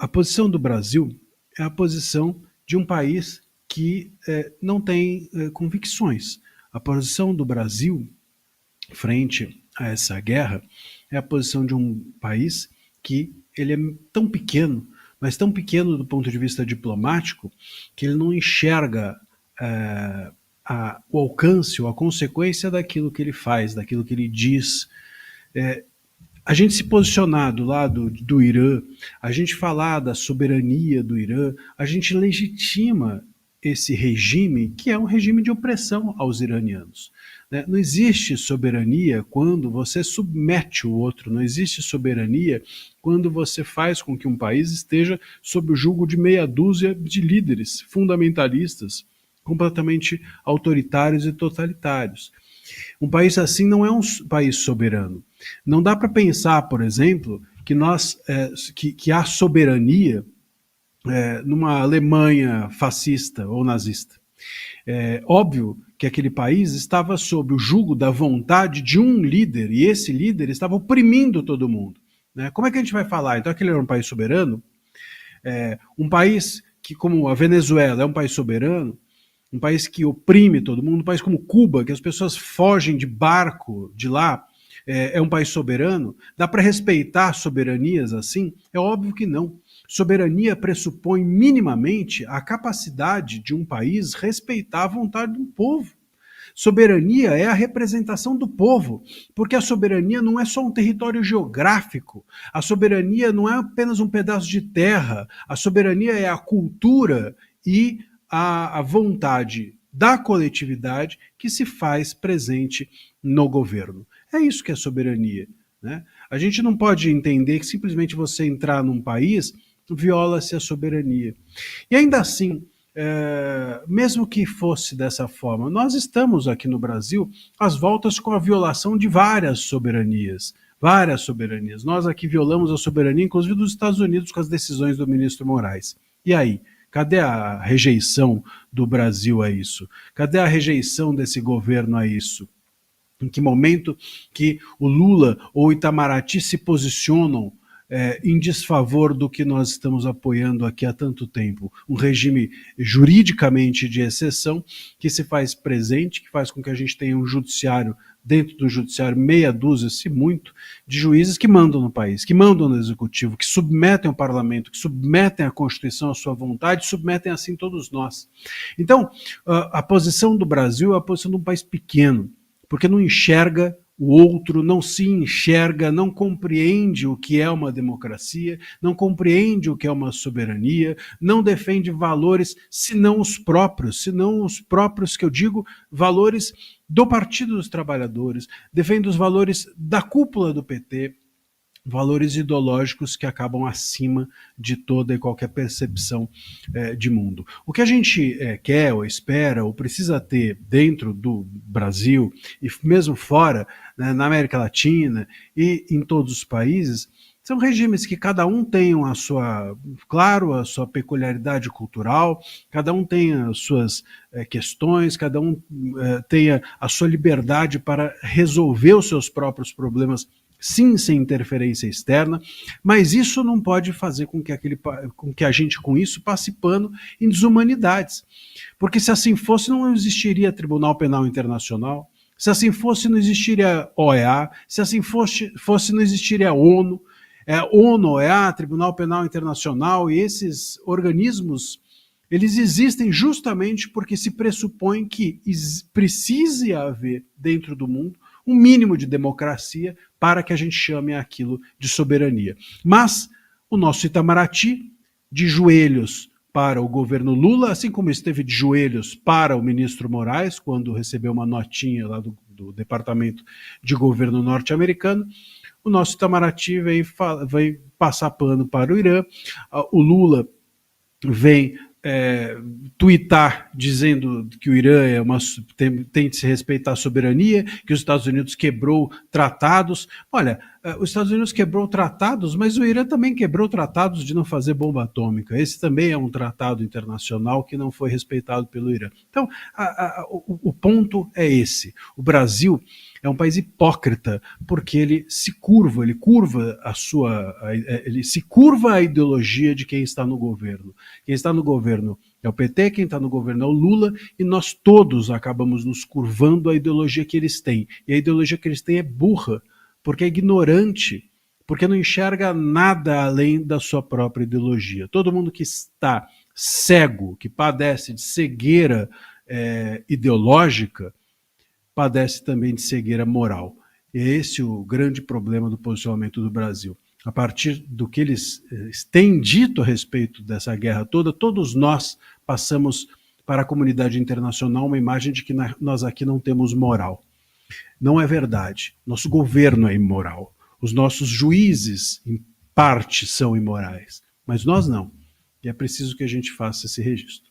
A posição do Brasil é a posição de um país que não tem convicções. A posição do Brasil frente a essa guerra é a posição de um país que ele é tão pequeno, mas tão pequeno do ponto de vista diplomático, que ele não enxerga o alcance ou a consequência daquilo que ele faz, daquilo que ele diz. A gente se posicionar do lado do Irã, a gente falar da soberania do Irã, a gente legitima esse regime, que é um regime de opressão aos iranianos. Não existe soberania quando você submete o outro, não existe soberania quando você faz com que um país esteja sob o jugo de meia dúzia de líderes fundamentalistas, completamente autoritários e totalitários. Um país assim não é um país soberano. Não dá para pensar, por exemplo, que há soberania numa Alemanha fascista ou nazista. É óbvio que aquele país estava sob o jugo da vontade de um líder, e esse líder estava oprimindo todo mundo. Como é que a gente vai falar? Então aquele era um país soberano? Um país que, como a Venezuela, é um país soberano, um país que oprime todo mundo, um país como Cuba, que as pessoas fogem de barco de lá, é um país soberano? Dá para respeitar soberanias assim? É óbvio que não. Soberania pressupõe minimamente a capacidade de um país respeitar a vontade de um povo. Soberania é a representação do povo, porque a soberania não é só um território geográfico, a soberania não é apenas um pedaço de terra, a soberania é a cultura e a vontade da coletividade que se faz presente no governo. É isso que é soberania. A gente não pode entender que simplesmente você entrar num país viola-se a soberania. E ainda assim, mesmo que fosse dessa forma, nós estamos aqui no Brasil às voltas com a violação de várias soberanias. Várias soberanias. Nós aqui violamos a soberania, inclusive dos Estados Unidos, com as decisões do ministro Moraes. E aí? Cadê a rejeição do Brasil a isso? Cadê a rejeição desse governo a isso? Em que momento que o Lula ou o Itamaraty se posicionam em desfavor do que nós estamos apoiando aqui há tanto tempo? Um regime juridicamente de exceção que se faz presente, que faz com que a gente tenha um judiciário, dentro do judiciário, meia dúzia, se muito, de juízes que mandam no país, que mandam no executivo, que submetem ao parlamento, que submetem a Constituição à sua vontade, submetem assim todos nós. Então, a posição do Brasil é a posição de um país pequeno, porque não enxerga o outro, não se enxerga, não compreende o que é uma democracia, não compreende o que é uma soberania, não defende valores senão os próprios que eu digo, valores do Partido dos Trabalhadores, defende os valores da cúpula do PT, valores ideológicos que acabam acima de toda e qualquer percepção de mundo. O que a gente quer ou espera ou precisa ter dentro do Brasil e mesmo fora, na América Latina e em todos os países, são regimes que cada um tem a sua peculiaridade cultural, cada um tem as suas questões, cada um tem a sua liberdade para resolver os seus próprios problemas, sim, sem interferência externa, mas isso não pode fazer com que a gente, com isso, passe pano em desumanidades. Porque se assim fosse, não existiria Tribunal Penal Internacional, se assim fosse, não existiria OEA, se assim fosse não existiria ONU, ONU, OEA, Tribunal Penal Internacional, e esses organismos, eles existem justamente porque se pressupõe que precise haver dentro do mundo um mínimo de democracia para que a gente chame aquilo de soberania. Mas o nosso Itamaraty, de joelhos para o governo Lula, assim como esteve de joelhos para o ministro Moraes, quando recebeu uma notinha lá do Departamento de Governo norte-americano, o nosso Itamaraty vem passar pano para o Irã, o Lula vem tuitar dizendo que o Irã tem de se respeitar a soberania, que os Estados Unidos quebrou tratados. Olha, Os Estados Unidos quebrou tratados, mas o Irã também quebrou tratados de não fazer bomba atômica. Esse também é um tratado internacional que não foi respeitado pelo Irã. Então, o ponto é esse. O Brasil é um país hipócrita porque ele se curva a ideologia de quem está no governo. Quem está no governo é o PT, quem está no governo é o Lula, e nós todos acabamos nos curvando à ideologia que eles têm. E a ideologia que eles têm é burra, porque é ignorante, porque não enxerga nada além da sua própria ideologia. Todo mundo que está cego, que padece de cegueira ideológica, padece também de cegueira moral. E é esse o grande problema do posicionamento do Brasil. A partir do que eles têm dito a respeito dessa guerra toda, todos nós passamos para a comunidade internacional uma imagem de que nós aqui não temos moral. Não é verdade. Nosso governo é imoral. Os nossos juízes, em parte, são imorais. Mas nós não. E é preciso que a gente faça esse registro.